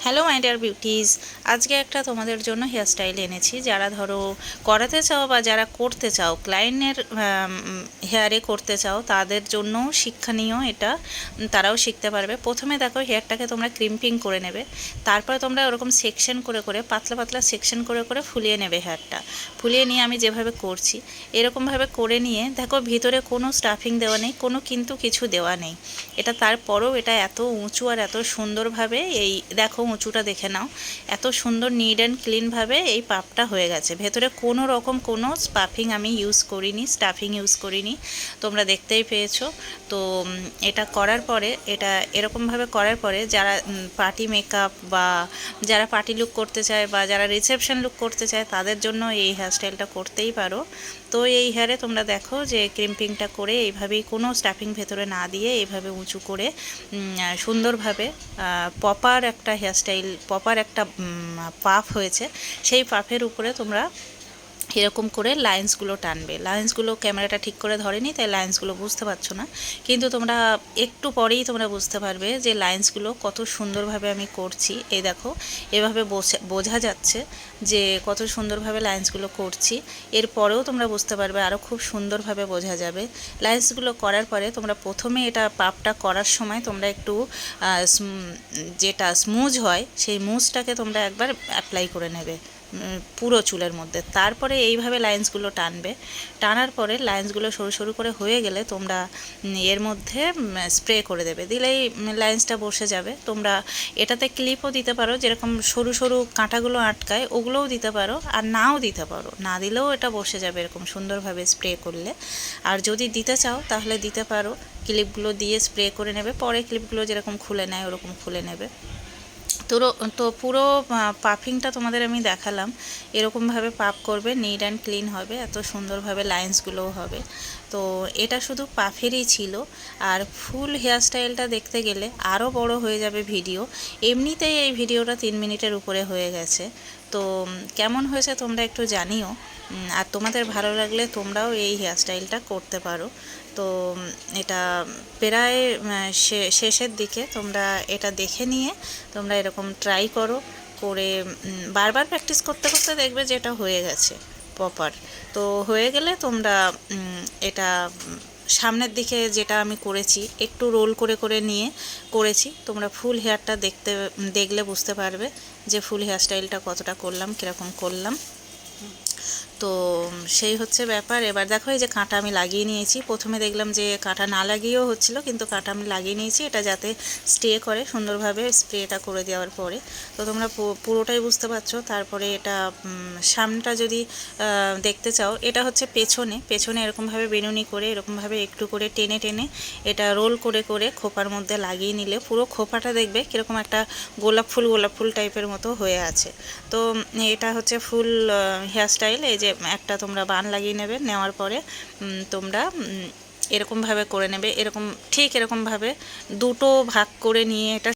Hello my dear beauties, আজকে একটা তোমাদের জন্য হেয়ার স্টাইল এনেছি। যারা ধরো করাতে চাও বা যারা করতে চাও, ক্লায়েন্টের হেয়ারে করতে চাও, তাদের জন্যও শিক্ষণীয় এটা। তারাও শিখতে পারবে। প্রথমে দেখো, হেয়ারটাকে তোমরা ক্রিম্পিং করে নেবে। তারপরে তোমরা ওরকম সেকশন করে করে, পাতলা পাতলা সেকশন করে করে ফুলিয়ে নেবে হেয়ারটা। ফুলিয়ে নিয়ে আমি যেভাবে করছি এরকমভাবে করে নিয়ে দেখো, ভিতরে কোনো স্টাফিং দেওয়া নেই, কোনো কিন্তু কিছু দেওয়া নেই। এটা তারপরেও এটা এত উঁচু আর এত সুন্দরভাবে, এই দেখো উঁচুটা দেখে নাও, এত সুন্দর নিট অ্যান্ড ক্লিনভাবে এই পাপটা হয়ে গেছে। ভেতরে কোনো রকম কোনো স্টাফিং আমি ইউজ করিনি, স্টাফিং ইউজ করিনি, তোমরা দেখতেই পেয়েছো। তো এটা করার পরে, এটা এরকমভাবে করার পরে যারা পার্টি মেকআপ বা যারা পার্টি লুক করতে চায় বা যারা রিসেপশন লুক করতে চায়, তাদের জন্য এই হেয়ারস্টাইলটা করতেই পারো। তো এই হেয়ারে তোমরা দেখো যে ক্রিম্পিংটা করে এইভাবেই, কোনো স্টাফিং ভেতরে না দিয়ে এইভাবে উঁচু করে সুন্দরভাবে পপার একটা হেয়ারস্টাইল, পপার একটা পাফ হয়েছে। সেই পাফের উপরে তোমরা এরকম করে লাইন্সগুলো টানবে। লাইন্সগুলো ক্যামেরাটা ঠিক করে ধরেনি, তাই লাইন্সগুলো বুঝতে পারছো না, কিন্তু তোমরা একটু পরেই তোমরা বুঝতে পারবে যে লাইন্সগুলো কত সুন্দরভাবে আমি করছি। এই দেখো, এভাবে বোঝা যাচ্ছে যে কত সুন্দরভাবে লাইন্সগুলো করছি। এরপরেও তোমরা বুঝতে পারবে, আরও খুব সুন্দরভাবে বোঝা যাবে। লাইন্সগুলো করার পরে তোমরা প্রথমে এটা পাপটা করার সময় তোমরা একটু যেটা স্মুজ হয়, সেই মুজটাকে তোমরা একবার অ্যাপ্লাই করে নেবে পুরো চুলের মধ্যে। তারপরে এইভাবে লাইন্সগুলো টানবে। টানার পরে লাইন্সগুলো সরু সরু করে হয়ে গেলে তোমরা এর মধ্যে স্প্রে করে দেবে। দিলেই লাইন্সটা বসে যাবে। তোমরা এটাতে ক্লিপও দিতে পারো, যেরকম সরু সরু কাঁটাগুলো আটকায় ওগুলোও দিতে পারো, আর নাও দিতে পারো, না দিলেও এটা বসে যাবে এরকম সুন্দরভাবে স্প্রে করলে। আর যদি দিতে চাও তাহলে দিতে পারো, ক্লিপগুলো দিয়ে স্প্রে করে নেবে, পরে ক্লিপগুলো যেরকম খুলে নেয় ওরকম খুলে নেবে। তো তো পুরো পাফিংটা তোমাদের আমি দেখালাম। এরকমভাবে পাফ করবে, নিট অ্যান্ড ক্লিন হবে, এত সুন্দরভাবে লাইন্সগুলোও হবে। তো এটা শুধু পাফেরই ছিল। আর ফুল হেয়ারস্টাইলটা দেখতে গেলে আরও বড় হয়ে যাবে ভিডিও। এমনিতেই এই ভিডিওটা 3 মিনিটের উপরে হয়ে গেছে। তো কেমন হয়েছে তোমরা একটু জানিও। আর তোমাদের ভালো লাগলে তোমরাও এই হেয়ারস্টাইলটা করতে পারো। তো এটা প্রায় শেষের দিকে, তোমরা এটা দেখে নিয়ে তোমরা এরকম ট্রাই করো। করে বারবার প্র্যাকটিস করতে করতে দেখবে যে এটা হয়ে গেছে প্রপার। তো হয়ে গেলে তোমরা এটা সামনের দিকে, যেটা আমি করেছি একটু রোল করে করে নিয়ে করেছি, তোমরা ফুল হেয়ারটা দেখলে বুঝতে পারবে যে ফুল হেয়ারস্টাইলটা কতটা করলাম, কীরকম করলাম। তো সেই হচ্ছে ব্যাপার। এবার দেখো, এই যে কাঁটা আমি লাগিয়ে নিয়েছি। প্রথমে দেখলাম যে কাঁটা না লাগিয়েও হচ্ছিলো, কিন্তু কাঁটা আমি লাগিয়ে নিয়েছি এটা যাতে স্টে করে সুন্দরভাবে স্প্রেটা করে দেওয়ার পরে। তো তোমরা পুরোটাই বুঝতে পারছো। তারপরে এটা সামনেটা যদি দেখতে চাও, এটা হচ্ছে পেছনে পেছনে এরকমভাবে বেনুনি করে এরকমভাবে একটু করে টেনে টেনে এটা রোল করে করে খোপার মধ্যে লাগিয়ে নিলে পুরো খোপাটা দেখবে কীরকম একটা গোলাপ ফুল টাইপের মতো হয়ে আছে। তো এটা হচ্ছে ফুল হেয়ারস্টাইল। এই যে একটা তোমরা বান লাগিয়ে নেবে, নেওয়ার পরে তোমরা এরকমভাবে করে নেবে, এরকম ঠিক এরকমভাবে দুটো ভাগ করে নিয়ে এটা